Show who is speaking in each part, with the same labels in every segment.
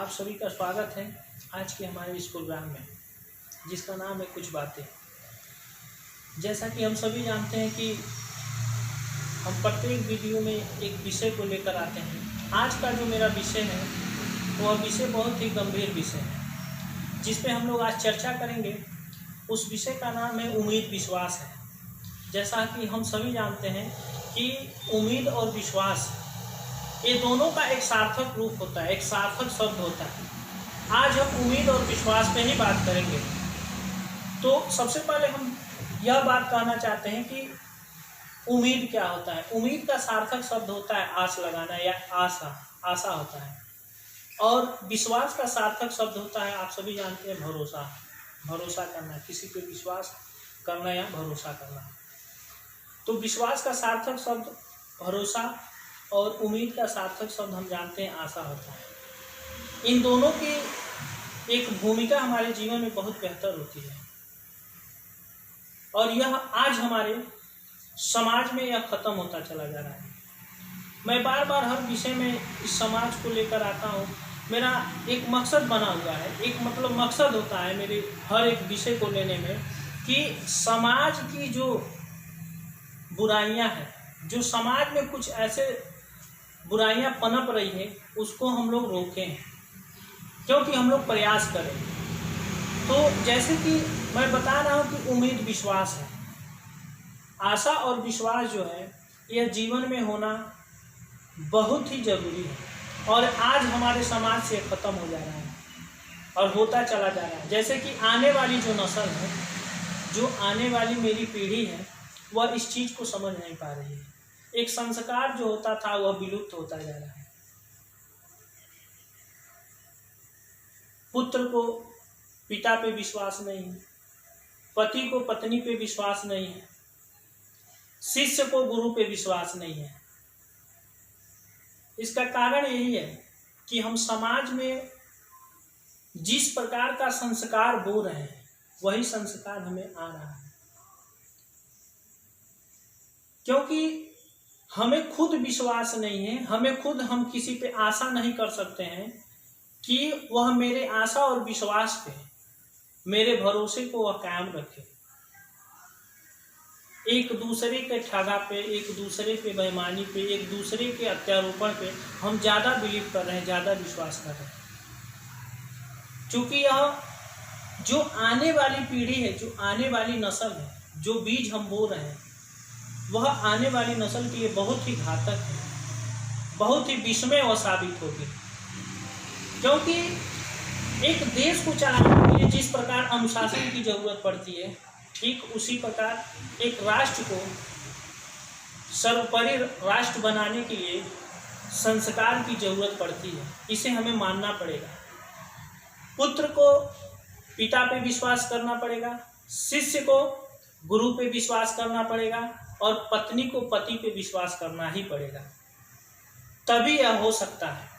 Speaker 1: आप सभी का स्वागत है आज के हमारे इस प्रोग्राम में, जिसका नाम है कुछ बातें। जैसा कि हम सभी जानते हैं कि हम प्रत्येक वीडियो में एक विषय को लेकर आते हैं। आज का जो मेरा विषय है वह विषय बहुत ही गंभीर विषय है, जिस पे हम लोग आज चर्चा करेंगे। उस विषय का नाम है उम्मीद विश्वास है। जैसा कि हम सभी जानते हैं कि उम्मीद और विश्वास ये दोनों का एक सार्थक रूप होता है, एक सार्थक शब्द होता है। आज हम उम्मीद और विश्वास पे ही बात करेंगे। तो सबसे पहले हम यह बात कहना चाहते हैं कि उम्मीद क्या होता है। उम्मीद का सार्थक शब्द होता है आस लगाना या आशा होता है। और विश्वास का सार्थक शब्द होता है, आप सभी जानते हैं, भरोसा करना, किसी पे विश्वास करना या भरोसा करना। तो विश्वास का सार्थक शब्द भरोसा और उम्मीद का सार्थक शब्द हम जानते हैं आशा होता है। इन दोनों की एक भूमिका हमारे जीवन में बहुत बेहतर होती है और यह आज हमारे समाज में यह खत्म होता चला जा रहा है। मैं बार बार हर विषय में इस समाज को लेकर आता हूँ। मेरा एक मकसद बना हुआ है, एक मकसद होता है मेरे हर एक विषय को लेने में कि समाज की जो बुराइयां हैं, जो समाज में कुछ ऐसे बुराइयां पनप रही है, उसको हम लोग रोकें, क्योंकि हम लोग प्रयास करें। तो जैसे कि मैं बता रहा हूं कि उम्मीद विश्वास है, आशा और विश्वास जो है यह जीवन में होना बहुत ही जरूरी है। और आज हमारे समाज से खत्म हो जा रहा है और होता चला जा रहा है। जैसे कि आने वाली जो नस्ल है, जो आने वाली मेरी पीढ़ी है, वह इस चीज़ को समझ नहीं पा रही है। एक संस्कार जो होता था वह विलुप्त होता जा रहा है। पुत्र को पिता पे विश्वास नहीं है, पति को पत्नी पे विश्वास नहीं है, शिष्य को गुरु पे विश्वास नहीं है। इसका कारण यही है कि हम समाज में जिस प्रकार का संस्कार बो रहे हैं वही संस्कार हमें आ रहा है। क्योंकि हमें खुद विश्वास नहीं है, हम किसी पे आशा नहीं कर सकते हैं कि वह मेरे आशा और विश्वास पे, मेरे भरोसे को वह कायम रखे। एक दूसरे के ठगा पे, एक दूसरे पे बेईमानी पे, एक दूसरे के अत्यारोपण पे हम ज़्यादा बिलीव कर रहे हैं, ज़्यादा विश्वास कर रहे हैं। क्योंकि यह जो आने वाली पीढ़ी है, जो आने वाली नस्ल है, जो बीज हम बो रहे हैं, वह आने वाली नस्ल के लिए बहुत ही घातक है, बहुत ही विस्मय व साबित होगी। क्योंकि एक देश को चलाने के लिए जिस प्रकार अनुशासन की जरूरत पड़ती है, ठीक उसी प्रकार एक राष्ट्र को सर्वोपरि राष्ट्र बनाने के लिए संस्कार की जरूरत पड़ती है। इसे हमें मानना पड़ेगा। पुत्र को पिता पे विश्वास करना पड़ेगा, शिष्य को गुरु पे विश्वास करना पड़ेगा और पत्नी को पति पे विश्वास करना ही पड़ेगा। तभी यह हो सकता है।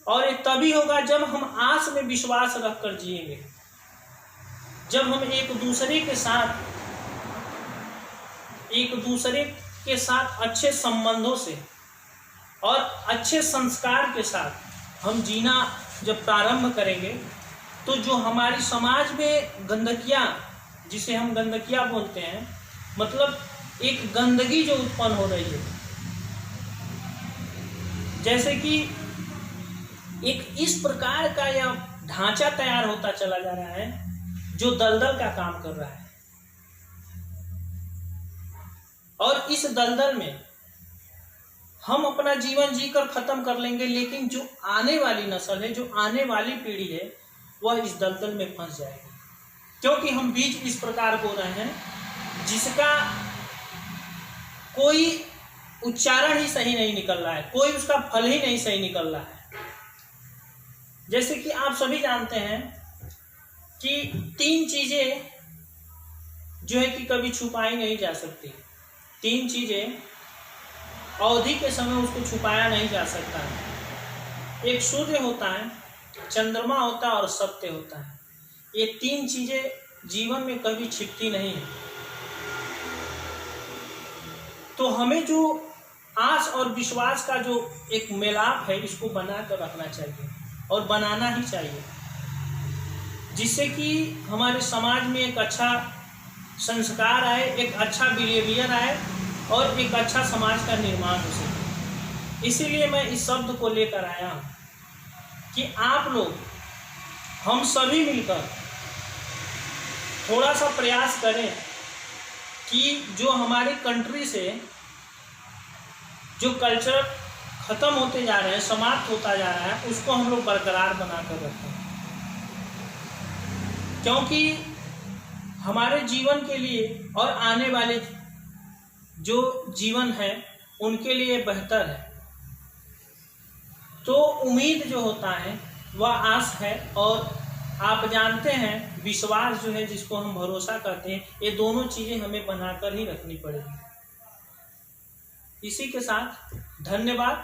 Speaker 1: और ये तभी होगा जब हम आस में विश्वास रखकर जिएंगे, जब हम एक दूसरे के साथ अच्छे संबंधों से और अच्छे संस्कार के साथ हम जीना जब प्रारंभ करेंगे, तो जो हमारी समाज में गंदगियाँ, जिसे हम गंदगियाँ बोलते हैं, मतलब एक गंदगी जो उत्पन्न हो रही है, जैसे कि एक इस प्रकार का यह ढांचा तैयार होता चला जा रहा है जो दलदल का काम कर रहा है। और इस दलदल में हम अपना जीवन जीकर खत्म कर लेंगे, लेकिन जो आने वाली नस्ल है, जो आने वाली पीढ़ी है, वह इस दलदल में फंस जाएगी। क्योंकि हम बीज इस प्रकार बो रहे हैं जिसका कोई उच्चारण ही सही नहीं निकल रहा है, कोई उसका फल ही नहीं सही निकल रहा है। जैसे कि आप सभी जानते हैं कि 3 चीजें जो है कि कभी छुपाई नहीं जा सकती। 3 चीजें अवधि के समय उसको छुपाया नहीं जा सकता है। एक सूर्य होता है, चंद्रमा होता है और सत्य होता है। ये 3 चीजें जीवन में कभी छिपती नहीं है। तो हमें जो आस और विश्वास का जो एक मेलाप है, इसको बना कर रखना चाहिए और बनाना ही चाहिए, जिससे कि हमारे समाज में एक अच्छा संस्कार आए, एक अच्छा बिहेवियर आए और एक अच्छा समाज का निर्माण हो सके। इसीलिए मैं इस शब्द को लेकर आया हूँ कि आप लोग, हम सभी मिलकर थोड़ा सा प्रयास करें कि जो हमारी कंट्री से जो कल्चर खत्म होते जा रहे हैं, समाप्त होता जा रहा है, उसको हम लोग बरकरार बना कर रखें, क्योंकि हमारे जीवन के लिए और आने वाले जो जीवन है उनके लिए बेहतर है। तो उम्मीद जो होता है वह आस है, और आप जानते हैं विश्वास जो है, जिसको हम भरोसा करते हैं, ये दोनों चीज़ें हमें बनाकर ही रखनी पड़ेगी। इसी के साथ धन्यवाद।